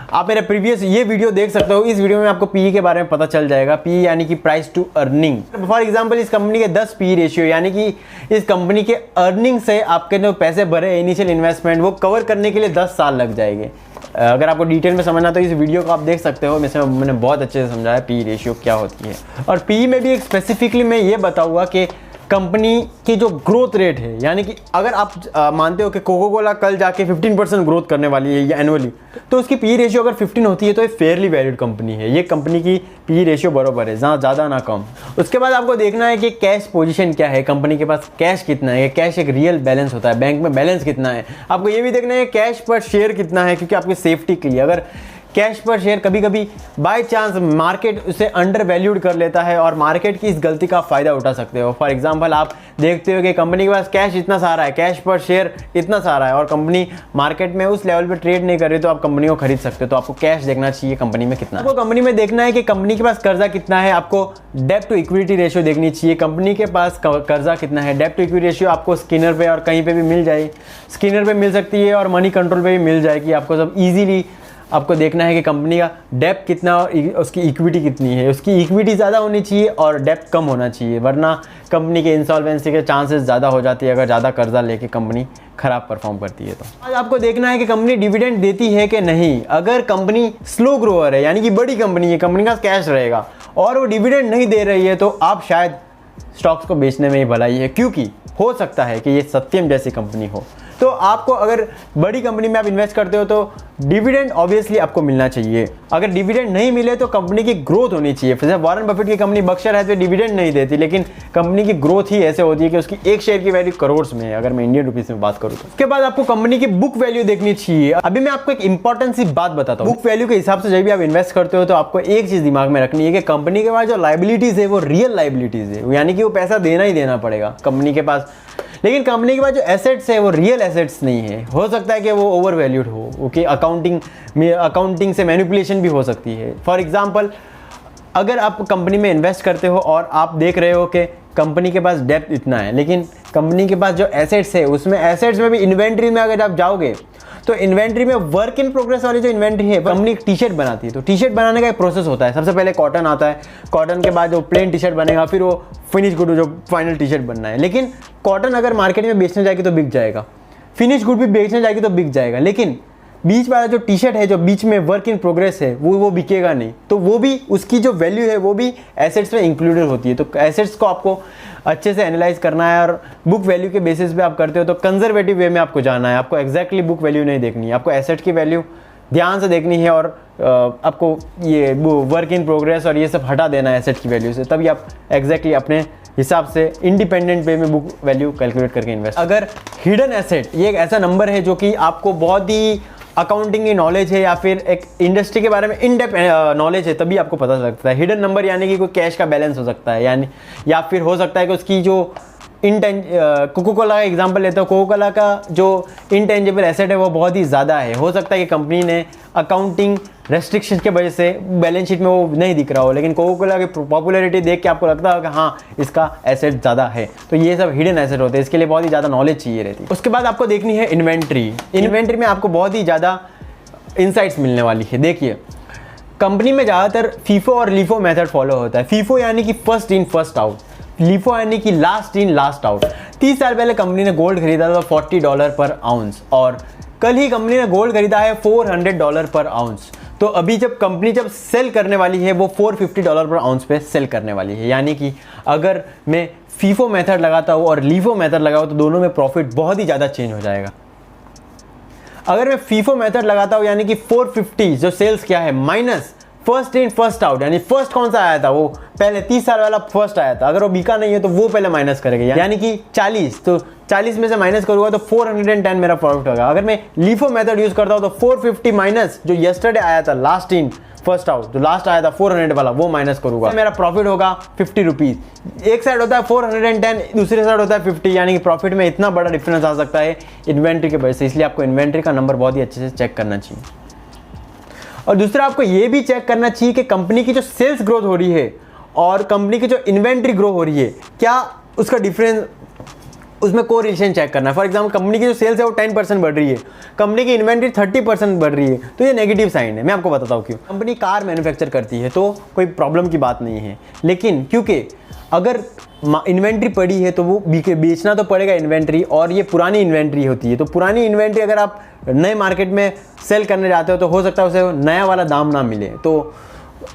आप मेरा प्रीवियस ये वीडियो देख सकते हो, इस वीडियो में आपको पी के बारे में पता चल जाएगा। पी यानी कि price to earning. For example इस कंपनी के 10 पी रेशियो, यानी कि इस कंपनी के अर्निंग से आपके जो पैसे भरे इनिशियल इन्वेस्टमेंट, वो कवर करने के लिए 10 साल लग जाएंगे। अगर आपको डिटेल में समझना तो इस वीडियो को आप देख सकते हो, मैंने बहुत अच्छे से समझाया पी रेशियो क्या होती है। और पी में भी एक स्पेसिफिकली मैं ये बताऊँगा कि कंपनी की जो ग्रोथ रेट है, यानी कि अगर आप मानते हो कि कोको कोला कल जाके 15% ग्रोथ करने वाली है एनुअली, तो उसकी पी रेशियो अगर 15 होती है तो ये फेयरली वैल्यूड कंपनी है। ये कंपनी की पी रेशियो बराबर है, जहाँ ज़्यादा ना कम। उसके बाद आपको देखना है कि कैश पोजीशन क्या है, कंपनी के पास कैश कितना है। कैश एक रियल बैलेंस होता है, बैंक में बैलेंस कितना है। आपको ये भी देखना है कैश पर शेयर कितना है, क्योंकि आपकी सेफ्टी के लिए अगर कैश पर शेयर कभी कभी बाय चांस मार्केट उसे अंडर वैल्यूड कर लेता है और मार्केट की इस गलती का फ़ायदा उठा सकते हो। फॉर एग्जांपल आप देखते हो कि कंपनी के पास कैश इतना सारा है, कैश पर शेयर इतना सारा है और कंपनी मार्केट में उस लेवल पे ट्रेड नहीं कर रही, तो आप कंपनी को खरीद सकते हो। तो आपको कैश देखना चाहिए कंपनी में कितना। आपको कंपनी में देखना है कि कंपनी के पास कर्जा कितना है। आपको डेब्ट टू इक्विटी रेशियो देखनी चाहिए, कंपनी के पास कर्जा कितना है। डेब्ट टू इक्विटी रेशियो आपको स्किनर पे और कहीं पे भी मिल जाए, स्किनर पे मिल सकती है और मनी कंट्रोल पे भी मिल जाएगी। आपको सब ईजिली आपको देखना है कि कंपनी का डेप्थ कितना और उसकी इक्विटी कितनी है। उसकी इक्विटी ज़्यादा होनी चाहिए और डेप्थ कम होना चाहिए, वरना कंपनी के इंसॉल्वेंसी के चांसेस ज़्यादा हो जाती है अगर ज़्यादा कर्जा लेके कंपनी खराब परफॉर्म करती है। तो आज आपको देखना है कि कंपनी डिविडेंड देती है कि नहीं। अगर कंपनी स्लो ग्रोअर है, यानी कि बड़ी कंपनी है, कंपनी का कैश रहेगा और वो डिविडेंड नहीं दे रही है, तो आप शायद स्टॉक्स को बेचने में ही भलाई है, क्योंकि हो सकता है कि ये सत्यम जैसी कंपनी हो। तो आपको अगर बड़ी कंपनी में आप इन्वेस्ट करते हो तो डिविडेंड ऑब्वियसली आपको मिलना चाहिए। अगर डिविडेंड नहीं मिले तो कंपनी की ग्रोथ होनी चाहिए। जैसे वॉरेन बफेट की कंपनी बर्कशायर है तो डिविडेंड नहीं देती, लेकिन कंपनी की ग्रोथ ही ऐसे होती है कि उसकी एक शेयर की वैल्यू करोड़ में है, अगर मैं इंडियन रुपीस में बात करूँ तो। उसके बाद आपको कंपनी की बुक वैल्यू देखनी चाहिए। अभी मैं आपको एक इंपॉर्टेंट सी बात बताता हूँ। बुक वैल्यू के हिसाब से जब भी आप इन्वेस्ट करते हो तो आपको एक चीज़ दिमाग में रखनी है कि कंपनी के पास जो लाइबिलिटीज़ है वो रियल लाइबिलिटीज़ है, यानी कि वो पैसा देना ही देना पड़ेगा कंपनी के पास। लेकिन कंपनी के पास जो एसेट्स है वो रियल एसेट्स नहीं है। हो सकता है कि वो ओवर वैल्यूड हो, ओके। अकाउंटिंग से मैनिपुलेशन भी हो सकती है। फॉर एग्जांपल अगर आप कंपनी में इन्वेस्ट करते हो और आप देख रहे हो कि कंपनी के पास डेप्थ इतना है, लेकिन कंपनी के पास जो एसेट्स है उसमें एसेट्स में भी इन्वेंट्री में अगर आप जाओगे तो इन्वेंट्री में वर्क इन प्रोग्रेस वाली जो इन्वेंट्री है, कंपनी एक टी शर्ट बनाती है, तो टी शर्ट बनाने का एक प्रोसेस होता है। सबसे पहले कॉटन आता है, कॉटन के बाद जो प्लेन टी शर्ट बनेगा, फिर वो फिनिश गुड जो फाइनल टी शर्ट बनना है। लेकिन कॉटन अगर मार्केट में बेचने जाएगी तो बिक जाएगा, फिनिश गुड भी बेचने जाएगी तो बिक जाएगा, लेकिन बीच वाला जो टी शर्ट है जो बीच में वर्क इन प्रोग्रेस है वो बिकेगा नहीं। तो वो भी उसकी जो वैल्यू है वो भी एसेट्स में इंक्लूडेड होती है। तो एसेट्स को आपको अच्छे से एनालाइज करना है और बुक वैल्यू के बेसिस पे आप करते हो तो कंजर्वेटिव वे में आपको जाना है। आपको एग्जैक्टली बुक वैल्यू नहीं देखनी है, आपको एसेट की वैल्यू ध्यान से देखनी है और आपको ये वर्क इन प्रोग्रेस और ये सब हटा देना है एसेट की वैल्यू से, तभी आप एग्जैक्टली अपने हिसाब से इंडिपेंडेंट वे में बुक वैल्यू कैलकुलेट करके इन्वेस्ट। अगर हिडन एसेट ये एक ऐसा नंबर है जो कि आपको बहुत ही अकाउंटिंग की नॉलेज है या फिर एक इंडस्ट्री के बारे में इन डेप्थ नॉलेज है, तभी आपको पता लगता है। हिडन नंबर यानी कि कोई कैश का बैलेंस हो सकता है, यानी या फिर हो सकता है कि उसकी जो कोको कोला का एग्जांपल लेते हो, कोको कोला का जो इनटेंजिबल एसेट है वो बहुत ही ज़्यादा है। हो सकता है कि कंपनी ने अकाउंटिंग रेस्ट्रिक्शन के वजह से बैलेंस शीट में वो नहीं दिख रहा हो, लेकिन कोको कोला की पॉपुलैरिटी देख के आपको लगता है कि हाँ इसका एसेट ज़्यादा है। तो ये सब हिडन एसेट होते हैं, इसके लिए बहुत ही ज़्यादा नॉलेज चाहिए रहती है। उसके बाद आपको देखनी है इन्वेंट्री। इन्वेंट्री में आपको बहुत ही ज़्यादा इंसाइट्स मिलने वाली है। देखिए कंपनी में ज़्यादातर फीफो और लीफो मेथड फॉलो होता है। फीफो यानी कि first in first out, LIFO यानी कि लास्ट इन लास्ट आउट। 30 साल पहले कंपनी ने गोल्ड खरीदा था $40 पर आउंस और कल ही कंपनी ने गोल्ड खरीदा है $400 पर आउंस। तो अभी जब कंपनी सेल करने वाली है वो $450 पर आउंस पे सेल करने वाली है। यानी कि अगर मैं फीफो मेथड लगाता हूँ और लीफो मेथड लगाऊँ तो दोनों में प्रॉफिट बहुत ही ज़्यादा चेंज हो जाएगा। अगर मैं फीफो मेथड लगाता हूँ यानी कि 450 जो सेल्स क्या है minus first in first out, यानी फर्स्ट कौन सा आया था, वो पहले 30 साल वाला फर्स्ट आया था, अगर वो बिका नहीं है तो वो पहले माइनस करेगा, यानी कि 40, तो 40 में से माइनस करूंगा तो 410 मेरा प्रॉफिट होगा। अगर मैं लीफो मेथड यूज करता हूँ तो 450 माइनस जो यस्टरडे आया था लास्ट इन फर्स्ट आउट, जो लास्ट आया था 400 वाला, वो माइनस करूंगा, मेरा प्रॉफिट होगा 50 रुपीज। एक साइड होता है 410, दूसरी साइड होता है 50, यानी कि प्रॉफिट में इतना बड़ा डिफरेंस आ सकता है इन्वेंट्री के वजह से। इसलिए आपको इन्वेंट्री का नंबर बहुत ही अच्छे से चेक करना चाहिए। और दूसरा आपको ये भी चेक करना चाहिए कि कंपनी की जो सेल्स ग्रोथ हो रही है और कंपनी की जो इन्वेंट्री ग्रो हो रही है, क्या उसका डिफरेंस, उसमें कोरिलेशन चेक करना है। फॉर एग्जांपल कंपनी की जो सेल्स है वो 10% बढ़ रही है, कंपनी की इन्वेंट्री 30% बढ़ रही है, तो ये नेगेटिव साइन है। मैं आपको बताता हूँ क्यों। कंपनी कार मैन्युफैक्चर करती है तो कोई प्रॉब्लम की बात नहीं है, लेकिन क्योंकि अगर इन्वेंट्री पड़ी है तो वो बेचना तो पड़ेगा इन्वेंट्री, और ये पुरानी इन्वेंट्री होती है, तो पुरानी इन्वेंट्री अगर आप नए मार्केट में सेल करने जाते हो तो हो सकता है उसे नया वाला दाम ना मिले। तो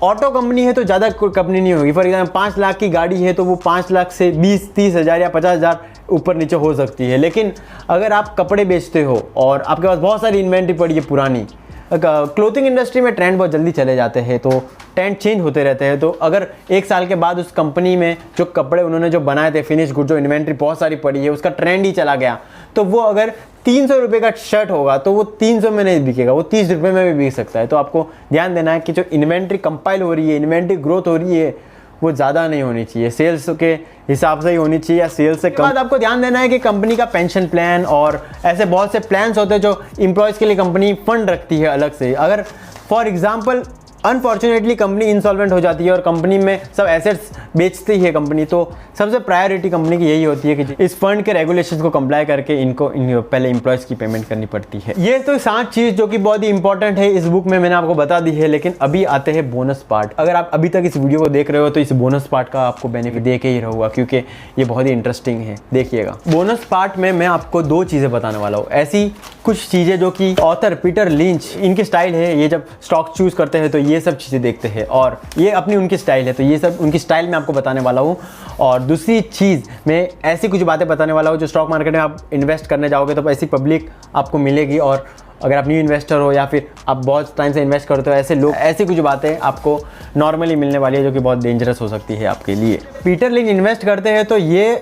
ऑटो कंपनी है तो ज़्यादा कंपनी नहीं होगी। फॉर एग्जाम्पल 5 लाख की गाड़ी है तो वो 5 लाख से 20-30 हज़ार या 50 हज़ार ऊपर नीचे हो सकती है। लेकिन अगर आप कपड़े बेचते हो और आपके पास बहुत सारी इन्वेंट्री पड़ी है पुरानी, क्लोथिंग इंडस्ट्री में ट्रेंड बहुत जल्दी चले जाते हैं, तो ट्रेंड चेंज होते रहते हैं। तो अगर 1 साल के बाद उस कंपनी में जो कपड़े उन्होंने जो बनाए थे फिनिश गुड, जो इन्वेंट्री बहुत सारी पड़ी है, उसका ट्रेंड ही चला गया, तो वो अगर 300 रुपये का शर्ट होगा तो वो 300 में नहीं बिकेगा, वो 30 रुपये में भी बिक सकता है। तो आपको ध्यान देना है कि जो इन्वेंट्री कंपाइल हो रही है, इन्वेंट्री ग्रोथ हो रही है, वो ज़्यादा नहीं होनी चाहिए, सेल्स के हिसाब से ही होनी चाहिए या सेल्स से कम। बाद आपको ध्यान देना है कि कंपनी का पेंशन प्लान और ऐसे बहुत से प्लान्स होते हैं जो एम्प्लॉयज़ के लिए कंपनी फंड रखती है अलग से। अगर for example unfortunately company insolvent हो जाती है और कंपनी में सब एसेट्स बेचती है कंपनी, तो सबसे प्रायोरिटी कंपनी की यही होती है कि इस फंड के रेगुलेशंस को कंप्लाई करके इनको पहले एम्प्लॉयज़ की पेमेंट करनी पड़ती है। ये तो 7 चीज़ जो कि बहुत ही इंपॉर्टेंट है इस बुक में, मैंने आपको बता दी है। लेकिन अभी आते हैं बोनस पार्ट। अगर आप अभी तक इस वीडियो को देख रहे हो तो इस बोनस पार्ट का आपको बेनिफिट दे के ही रहूँगा, क्योंकि ये बहुत ही इंटरेस्टिंग है। देखिएगा, बोनस पार्ट में मैं आपको 2 चीज़ें बताने वाला हूँ, ऐसी कुछ चीज़ें जो कि ऑथर पीटर लिंच, इनकी स्टाइल है, ये जब स्टॉक चूज़ करते हैं तो ये सब चीज़ें देखते हैं और ये अपनी उनकी स्टाइल है, तो ये सब उनकी स्टाइल में आपको बताने वाला हूँ। और दूसरी चीज़, मैं ऐसी कुछ बातें बताने वाला हूँ जो स्टॉक मार्केट में आप इन्वेस्ट करने जाओगे तो ऐसी पब्लिक आपको मिलेगी, और अगर आप न्यू इन्वेस्टर हो या फिर आप बहुत टाइम से इन्वेस्ट करते हो, ऐसे लोग, ऐसी कुछ बातें आपको नॉर्मली मिलने वाली है जो कि बहुत डेंजरस हो सकती है आपके लिए। पीटर लिंच इन्वेस्ट करते हैं तो ये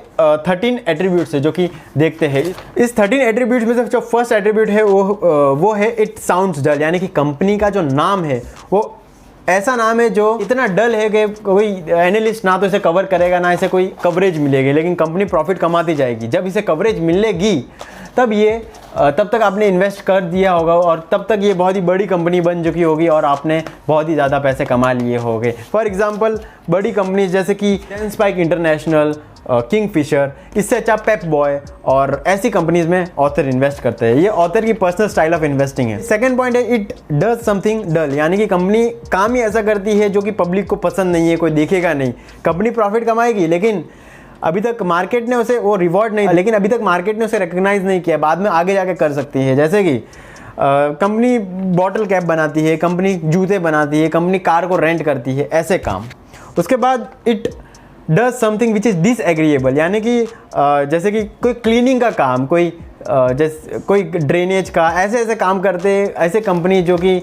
13 एट्रीब्यूट्स है जो कि देखते हैं। इस 13 एट्रीब्यूट्स में से जो फर्स्ट एट्रीब्यूट है वो है इट साउंड्स डल, यानी कि कंपनी का जो नाम है वो ऐसा नाम है जो इतना डल है कि कोई एनालिस्ट ना तो इसे कवर करेगा, ना इसे कोई कवरेज मिलेगी, लेकिन कंपनी प्रॉफिट कमाती जाएगी। जब इसे कवरेज मिलेगी तब तक आपने इन्वेस्ट कर दिया होगा और तब तक ये बहुत ही बड़ी कंपनी बन चुकी होगी और आपने बहुत ही ज़्यादा पैसे कमा लिए होंगे। फॉर एग्जांपल बड़ी कंपनी जैसे कि स्पाइक इंटरनेशनल, किंगफिशर, इससे अच्छा पेप बॉय और ऐसी कंपनीज में ऑथर इन्वेस्ट करते हैं। ये ऑथर की पर्सनल स्टाइल ऑफ इन्वेस्टिंग है। सेकंड पॉइंट है इट डज समथिंग डल, यानी कि कंपनी काम ही ऐसा करती है जो कि पब्लिक को पसंद नहीं है, कोई देखेगा नहीं। कंपनी प्रॉफिट कमाएगी लेकिन अभी तक मार्केट ने उसे वो रिवॉर्ड नहीं, लेकिन अभी तक मार्केट ने उसे रिकग्नाइज नहीं किया, बाद में आगे जाके कर सकती है। जैसे कि कंपनी बॉटल कैप बनाती है, कंपनी जूते बनाती है, कंपनी कार को रेंट करती है, ऐसे काम। उसके बाद it does something which is disagreeable, यानी कि जैसे कि कोई क्लीनिंग का काम, जैसे कोई ड्रेनेज का, ऐसे काम करते ऐसे कंपनी जो कि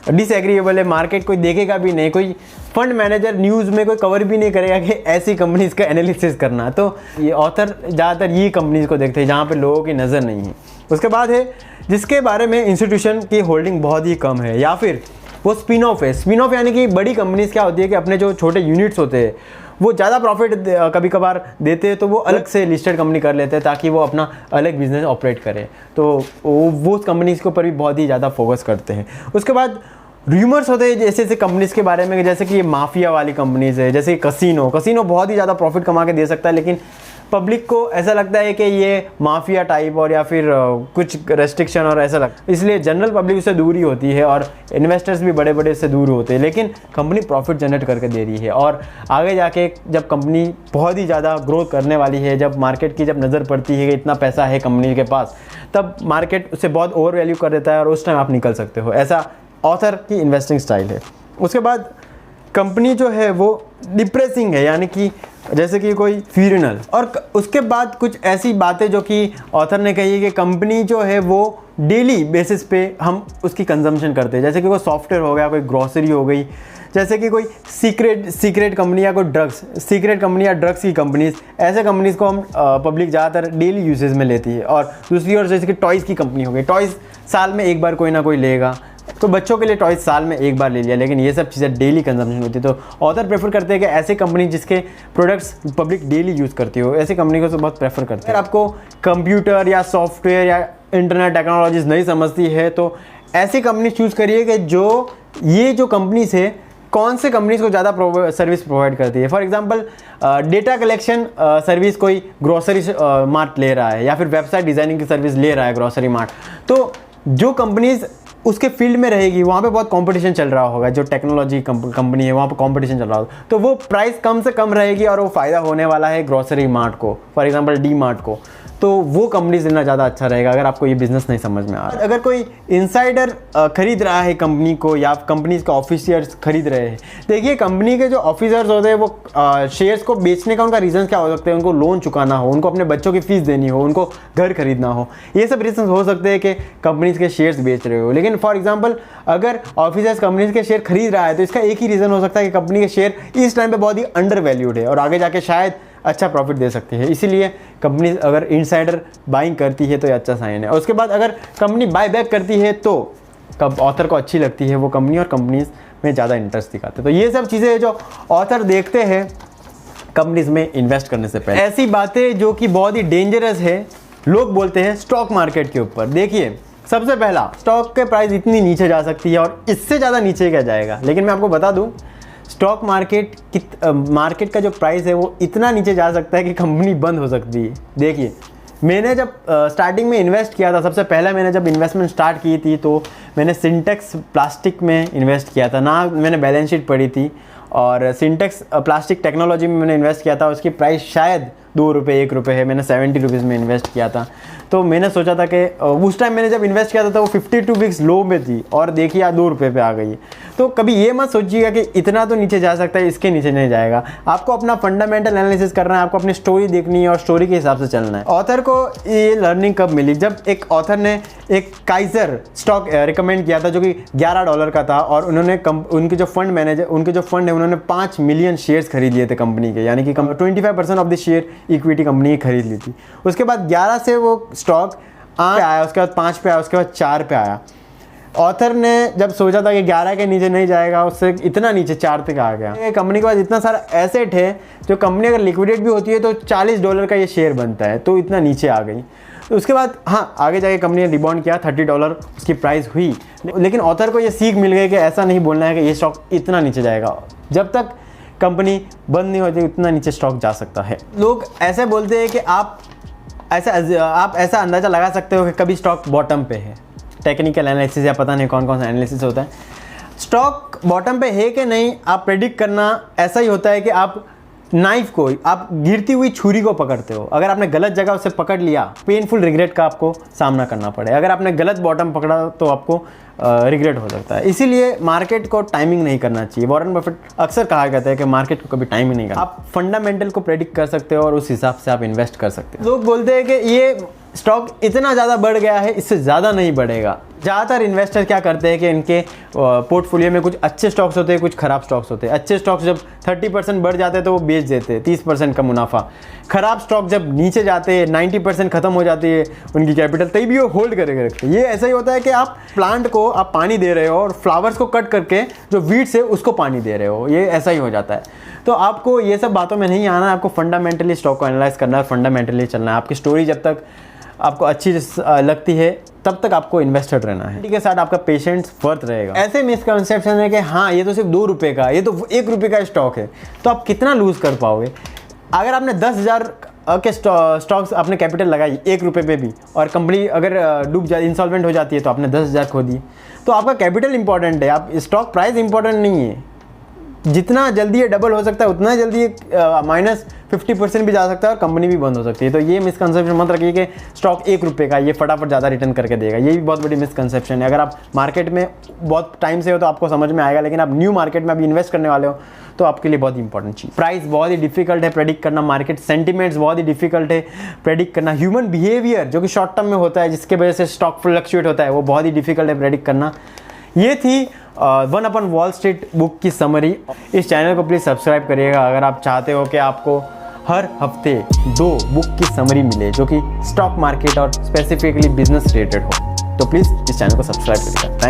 डिसएग्रीएबल है, मार्केट कोई देखेगा भी नहीं, कोई फंड मैनेजर न्यूज़ में कोई कवर भी नहीं करेगा कि ऐसी कंपनीज का एनालिसिस करना। तो ये ऑथर ज़्यादातर ये कंपनीज को देखते हैं जहाँ पे लोगों की नज़र नहीं है। उसके बाद है जिसके बारे में इंस्टीट्यूशन की होल्डिंग बहुत ही कम है, या फिर वो स्पिन ऑफ है। स्पिन ऑफ यानी कि बड़ी कंपनीज क्या होती है कि अपने जो छोटे यूनिट्स होते हैं वो ज़्यादा प्रॉफिट कभी कभार देते हैं तो वो अलग से लिस्टेड कंपनी कर लेते हैं ताकि वो अपना अलग बिजनेस ऑपरेट करें, तो वो कंपनीज के ऊपर भी बहुत ही ज़्यादा फोकस करते हैं। उसके बाद र्यूमर्स होते हैं जैसे ऐसे कंपनीज़ के बारे में, जैसे कि ये माफिया वाली कंपनीज़ है, जैसे कसिनो बहुत ही ज़्यादा प्रॉफिट कमा के दे सकता है, लेकिन पब्लिक को ऐसा लगता है कि ये माफिया टाइप और या फिर कुछ रेस्ट्रिक्शन और ऐसा लगता है, इसलिए जनरल पब्लिक उससे दूर ही होती है और इन्वेस्टर्स भी बड़े बड़े से दूर होते हैं। लेकिन कंपनी प्रॉफिट जनरेट करके दे रही है और आगे जाके जब कंपनी बहुत ही ज़्यादा ग्रोथ करने वाली है, जब मार्केट की जब नज़र पड़ती है कि इतना पैसा है कंपनी के पास, तब मार्केट उसे बहुत ओवर वैल्यू कर देता है और उस टाइम आप निकल सकते हो। ऐसा ऑथर की इन्वेस्टिंग स्टाइल है। उसके बाद कंपनी जो है वो डिप्रेसिंग है, यानी कि जैसे कि कोई फ्यूरिनल, और उसके बाद कुछ ऐसी बातें जो कि ऑथर ने कही है कि कंपनी जो है वो डेली बेसिस पे हम उसकी कंजम्पशन करते हैं, जैसे कि कोई सॉफ्टवेयर हो गया, कोई ग्रॉसरी हो गई, जैसे कि कोई सीक्रेट कंपनी या कोई सीक्रेट कंपनी या ड्रग्स की कंपनीज, ऐसे कंपनीज को हम पब्लिक ज़्यादातर डेली यूसेज में लेती है। और दूसरी ओर जैसे कि टॉयज़ की कंपनी हो गई, टॉयज़ साल में एक बार कोई ना कोई लेगा, तो बच्चों के लिए टॉयज़ साल में एक बार ले लिया, लेकिन ये सब चीज़ें डेली कंजम्पशन होती है। तो ऑथर प्रेफर करते हैं कि ऐसी कंपनी जिसके प्रोडक्ट्स पब्लिक डेली यूज़ करती हो, ऐसी कंपनी को तो बहुत प्रेफर करते हैं। अगर आपको कंप्यूटर या सॉफ्टवेयर या इंटरनेट टेक्नोलॉजीज नहीं समझती है तो ऐसी कंपनी चूज़ करिए कि जो कंपनीज है, कौन से कंपनीज को ज़्यादा सर्विस प्रोवाइड करती है। For example data collection service कोई ग्रोसरी मार्ट ले रहा है, या फिर वेबसाइट डिज़ाइनिंग की सर्विस ले रहा है ग्रोसरी मार्ट, तो जो कंपनीज उसके फील्ड में रहेगी वहाँ पे बहुत कंपटीशन चल रहा होगा, जो टेक्नोलॉजी कंपनी है वहाँ पे कंपटीशन चल रहा होगा, तो वो प्राइस कम से कम रहेगी और वो फ़ायदा होने वाला है ग्रोसरी मार्ट को, फॉर एग्जांपल डी मार्ट को। तो वो कंपनीज लेना ज़्यादा अच्छा रहेगा अगर आपको ये बिज़नेस नहीं समझ में आ रहा है। अगर कोई इनसाइडर खरीद रहा है कंपनी को, या कंपनीज के ऑफिसर्स खरीद रहे हैं, देखिए कंपनी के जो ऑफिसर्स होते हैं वो शेयर्स को बेचने का उनका रीज़न क्या हो सकते हैं, उनको लोन चुकाना हो, उनको अपने बच्चों की फीस देनी हो, उनको घर खरीदना हो, ये सब रीजन हो सकते हैं कि कंपनीज के शेयर्स बेच रहे हो। लेकिन फॉर एग्जाम्पल अगर ऑफिसर्स कंपनीज के शेयर खरीद रहा है तो इसका एक ही रीज़न हो सकता है कि कंपनी के शेयर इस टाइम पर बहुत ही अंडर वैल्यूड है और आगे जाके शायद अच्छा प्रॉफिट दे सकती है। इसीलिए कंपनी अगर इनसाइडर बाइंग करती है तो ये अच्छा साइन है। और उसके बाद अगर कंपनी बाय बैक करती है तो कब ऑथर को अच्छी लगती है वो कंपनी, और कंपनीज में ज़्यादा इंटरेस्ट दिखाते हैं। तो ये सब चीज़ें जो ऑथर देखते हैं कंपनीज में इन्वेस्ट करने से पहले। ऐसी बातें जो कि बहुत ही डेंजरस है, लोग बोलते हैं स्टॉक मार्केट के ऊपर। देखिए सबसे पहला, स्टॉक के प्राइस इतनी नीचे जा सकती है और इससे ज़्यादा नीचे क्या जाएगा, लेकिन मैं आपको बता दूँ स्टॉक मार्केट का जो प्राइस है वो इतना नीचे जा सकता है कि कंपनी बंद हो सकती है। देखिए मैंने जब स्टार्टिंग में इन्वेस्ट किया था, सबसे पहले मैंने जब इन्वेस्टमेंट स्टार्ट की थी तो मैंने सिंटेक्स प्लास्टिक में इन्वेस्ट किया था, ना मैंने बैलेंस शीट पढ़ी थी, और सिंटेक्स प्लास्टिक टेक्नोलॉजी में मैंने इन्वेस्ट किया था। उसकी प्राइस शायद 2 रुपये 1 रुपये है, मैंने 70 रुपीज़ में इन्वेस्ट किया था। तो मैंने सोचा था कि उस टाइम मैंने जब इन्वेस्ट किया था तो वो 52 वीक्स लो में थी और देखिए आज 2 रुपये पे आ गई। तो कभी ये मत सोचिएगा कि इतना तो नीचे जा सकता है, इसके नीचे नहीं जाएगा। आपको अपना फंडामेंटल एनालिसिस करना है, आपको अपनी स्टोरी देखनी है और स्टोरी के हिसाब से चलना है। ऑथर को ये लर्निंग कब मिली, जब एक ऑथर ने एक काइजर स्टॉक रिकमेंड किया था जो कि $11 का था, और उन्होंने उनके जो फंड है उन्होंने 5 मिलियन शेयर्स खरीद लिए थे कंपनी के, यानी कि 25% of the share equity company की खरीद ली थी। उसके बाद 11 से वो स्टॉक 8 पे आया, उसके बाद 5 पे आया, उसके बाद 4 पे आया। ऑथर ने जब सोचा था कि 11 के नीचे नहीं जाएगा, उससे इतना नीचे 4 तक आ गया। ये कंपनी के पास इतना सारा एसेट है, जो कंपनी अगर लिक्विडेट भी होती है तो $40 का ये शेयर बनता है, तो इतना नीचे आ गई। तो उसके बाद हाँ आगे जाके कंपनी ने रिबाउंड किया, $30 उसकी प्राइस हुई। लेकिन ऑथर को ये सीख मिल गई कि ऐसा नहीं बोलना है कि ये स्टॉक इतना नीचे जाएगा, जब तक कंपनी बंद नहीं होती उतना नीचे स्टॉक जा सकता है। लोग ऐसे बोलते हैं कि आप ऐसा अंदाज़ा लगा सकते हो कि कभी स्टॉक बॉटम पे है, टेक्निकल एनालिसिस या पता नहीं कौन कौन सा एनालिसिस होता है। स्टॉक बॉटम पे है कि नहीं आप प्रेडिक्ट करना ऐसा ही होता है कि आप नाइफ को, आप गिरती हुई छुरी को पकड़ते हो, अगर आपने गलत जगह उसे पकड़ लिया पेनफुल रिग्रेट का आपको सामना करना पड़े, अगर आपने गलत बॉटम पकड़ा तो आपको रिग्रेट हो सकता है। इसीलिए मार्केट को टाइमिंग नहीं करना चाहिए। वॉरेन बफेट अक्सर कहा जाता है कि मार्केट को कभी टाइमिंग नहीं करना, आप फंडामेंटल को प्रेडिक्ट कर सकते हो और उस हिसाब से आप इन्वेस्ट कर सकते हो। लोग बोलते हैं कि ये स्टॉक इतना ज़्यादा बढ़ गया है, इससे ज़्यादा नहीं बढ़ेगा। ज़्यादातर इन्वेस्टर क्या करते हैं कि इनके पोर्टफोलियो में कुछ अच्छे स्टॉक्स होते हैं, कुछ खराब स्टॉक्स होते हैं। अच्छे स्टॉक्स जब 30% बढ़ जाते हैं तो वो बेच देते हैं, 30% का मुनाफा। खराब स्टॉक जब नीचे जाते हैं, 90% खत्म हो जाती है उनकी कैपिटल, तभी भी वो होल्ड करके रखते हैं। ये ऐसा ही होता है कि आप प्लांट को आप पानी दे रहे हो और फ्लावर्स को कट करके जो वीड्स है उसको पानी दे रहे हो, ये ऐसा ही हो जाता है। तो आपको ये सब बातों में नहीं आना है, आपको फंडामेंटली स्टॉक को एनालाइज करना है, फंडामेंटली चलना है। आपकी स्टोरी जब तक आपको अच्छी लगती है तब तक आपको इन्वेस्टेड रहना है, ठीक है। साथ आपका पेशेंस वर्थ रहेगा। ऐसे मिसकंसेप्शन है कि हाँ ये तो सिर्फ 2 रुपये का, ये तो 1 रुपये का स्टॉक है, तो आप कितना लूज़ कर पाओगे। अगर आपने 10,000 के स्टॉक्स आपने कैपिटल लगाई 1 रुपये पे भी, और कंपनी अगर डूब जाए, इंसॉल्वेंट हो जाती है, तो आपने 10,000 खो दिए। तो आपका कैपिटल इंपॉर्टेंट है, आप स्टॉक प्राइस इंपॉर्टेंट नहीं है। जितना जल्दी ये डबल हो सकता है उतना जल्दी ये -50% भी जा सकता है और कंपनी भी बंद हो सकती है। तो ये मिसकंसेप्शन मत रखिए कि स्टॉक 1 रुपये का ये फटाफट ज़्यादा रिटर्न करके देगा, ये भी बहुत बड़ी मिसकंसेप्शन है। अगर आप मार्केट में बहुत टाइम से हो तो आपको समझ में आएगा, लेकिन आप न्यू मार्केट में अभी इन्वेस्ट करने वाले हो तो आपके लिए बहुत इंपॉर्टेंट चीज़। प्राइस बहुत ही डिफिकल्ट है प्रेडिक्ट करना, मार्केट सेंटिमेंट्स बहुत ही डिफिकल्ट है प्रेडिक्ट करना, ह्यूमन बिहेवियर जो कि शॉर्ट टर्म में होता है जिसके वजह से स्टॉक फ्लक्चुएट होता है वो बहुत ही डिफिकल्ट है प्रेडिक्ट करना। ये थी वन अपन वॉल स्ट्रीट बुक की समरी। इस चैनल को प्लीज़ सब्सक्राइब करिएगा अगर आप चाहते हो कि आपको हर हफ्ते 2 बुक की समरी मिले जो कि स्टॉक मार्केट और स्पेसिफिकली बिजनेस रिलेटेड हो। तो प्लीज़ इस चैनल को सब्सक्राइब करिएगा। थैंक